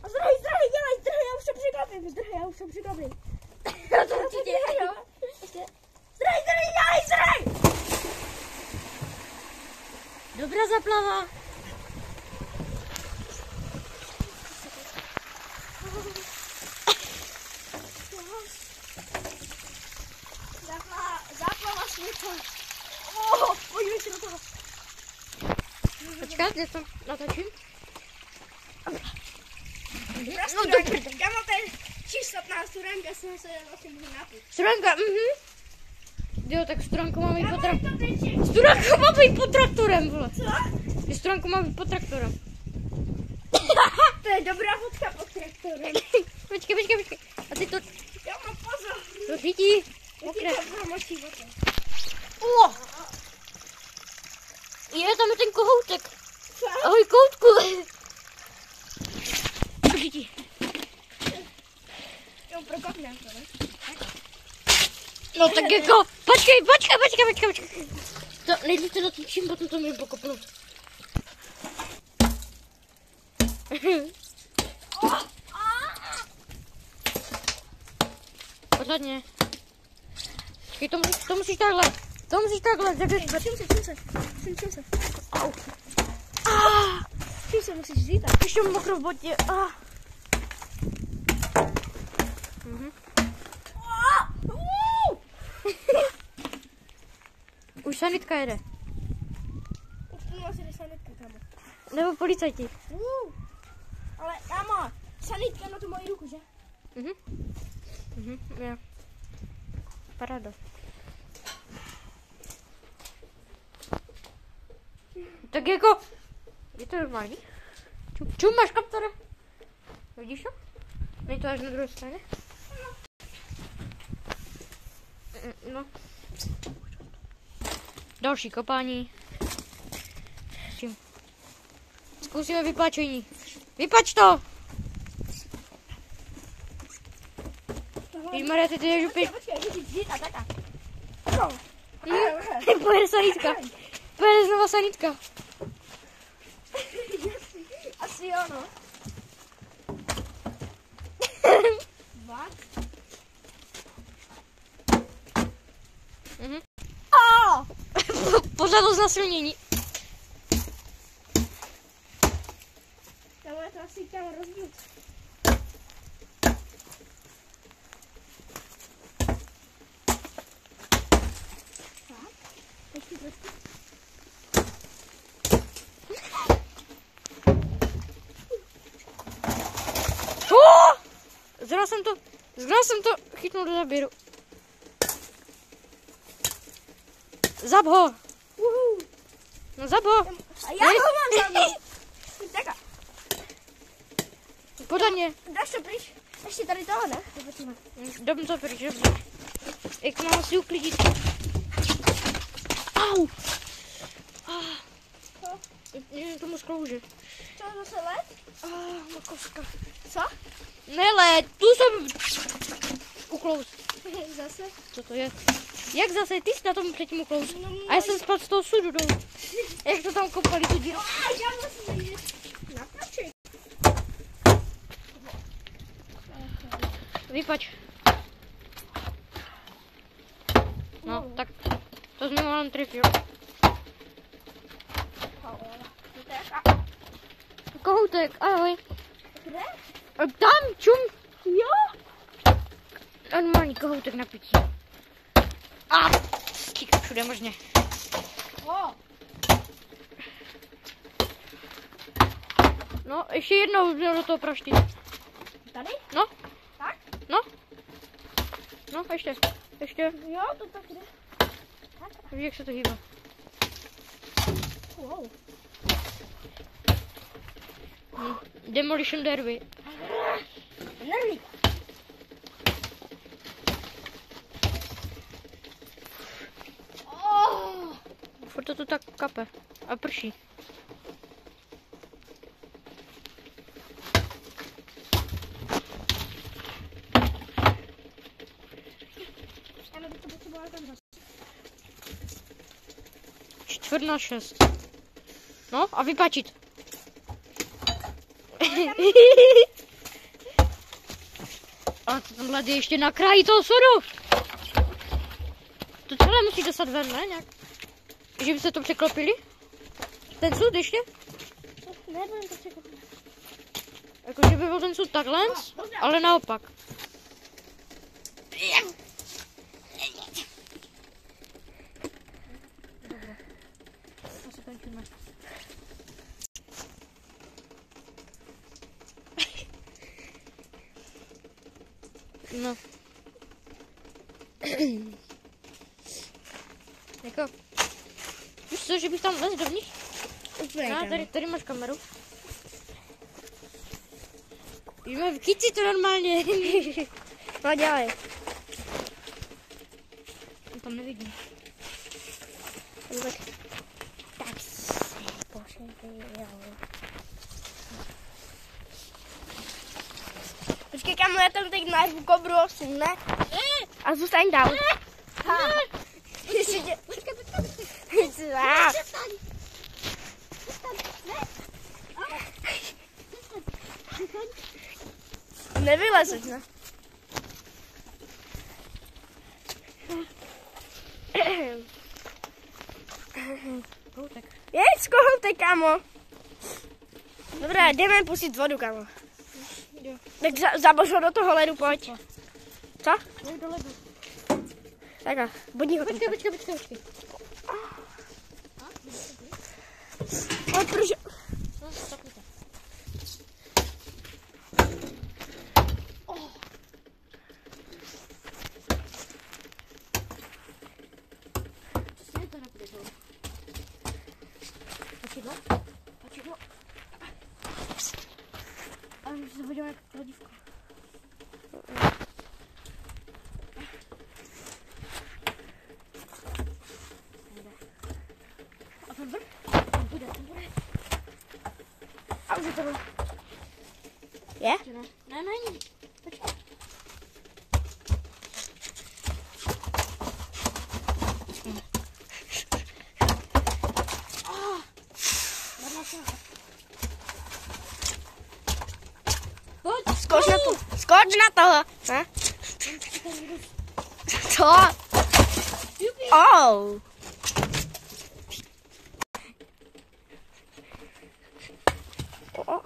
A zdroj, dělej, zdroj, já už to překvapím, zdroj, já už to překvapím. To určitě, jo. Ještě. Zdroj, dělej, zdroj! Dobrá zaplava. Záplava světla. Podívej se na toho. Počkat, já to natočím. No dobrý. Kámo, to je čistotná studenka, jsem se vlastně můžu napít. Studenka, Jo, tak studenka má být pod traktorem. Studenka má být pod traktorem, vole. Co? Studenka má být pod traktorem. To je dobrá fotka pod traktorem. Počkej. A ty to... Kámo, pozor. To řídí. Mokré. Močí voda. Je, tam je ten kohoutek. Co? Ahoj, koutku. Řídí. Jo, prokopneme to, ne? No tak jako... Počkej. To nejdřív to natočím, potom to můžu pokopnout. Pořádně. Počkej, to musíš takhle. Čím se. Au. Čím se musíš vzít? Ještě mám mokrou v botě. Už sanitka jede. Už asi jde sanitka, kámo. Nebo policajti. Ale kámo, sanitka na tu moji ruku, že? Jo. Paráda. Tak jako... Je to normální? Čum, máš kaptore? Vidíš to? Není to až na druhé straně? No. Další kopání. Čím? Zkusíme vypačení. Vypač to! Maria, ty jdeš úplně... Počkej, můžeš vzít a taka. Pojede sanitka. Pojede znova sanitka. Asi jo, no. Pořád to znasilnění. Tam je to asi tam rozbít. Tak, ještě trošku. Zrovna jsem to chytnul do zaběru. Zab ho. No zab ho. A já ho mám zabít. Taka. Podaně. Dáš to pryč? Ještě tady toho, ne? Dám to pryč, dobře. Jak mám si uklidit. Au. Tomu sklouže. Co, zase led? Makovska. Co? Ne led, tu jsem uklous. Zase? Co to je? Jak zase? Ty jsi na tom předtím uklous. A já jsem spadl z toho sudu dolů. Jak to tam kopali tu díru? Já musím jít na praček. Vypač. No, tak to jsme málem trefil. Kohoutek, ahoj. Kde? Tam, čum. Jo? Normální kohoutek na pití. A stíká všude možně. No, ještě jednou měl do toho praštit. Tady? No. Tak? No. No, ještě. Jo, to tak jde. Víš, jak se to hýbe. Wow. Demolition derby. Nerví. Furt to tu tak kape. A prší. Já bych to potřebovala tam zase. 5:45. No a vypačit. A tamhle je ještě na kraji toho sudu. To celé musí dostat ven, ne? Nějak. Že by se to překlopili? Ten sud ještě? Nebudem to překopit. Jakože by byl ten sud takhle, ale naopak. No. Jako, víš co, že bych tam vlez dovnitř? No, tady máš kameru. Jdeme v kyci to normálně. No dělej. Tam nevidím. Tak se pošel. Počkej, kámo, já tam teď narvu kobru osm, ne? A zůstaň dál. Počkej. Nevylezeš, ne? Jeď, kohoutek, kámo. Dobré, jdeme pustit vodu, kámo. Tak zabož ho do toho ledu, pojď. Co? Jdem do ledu. Takhle, bodni ho. Počkej. Protože... Počkej. Ale už se hodíme jak kladívko. A ten vrch? Ten bude. A už je to... Je? Ne, není. Počkej. Skoč na toho. Ne? Co? Oh. Oh.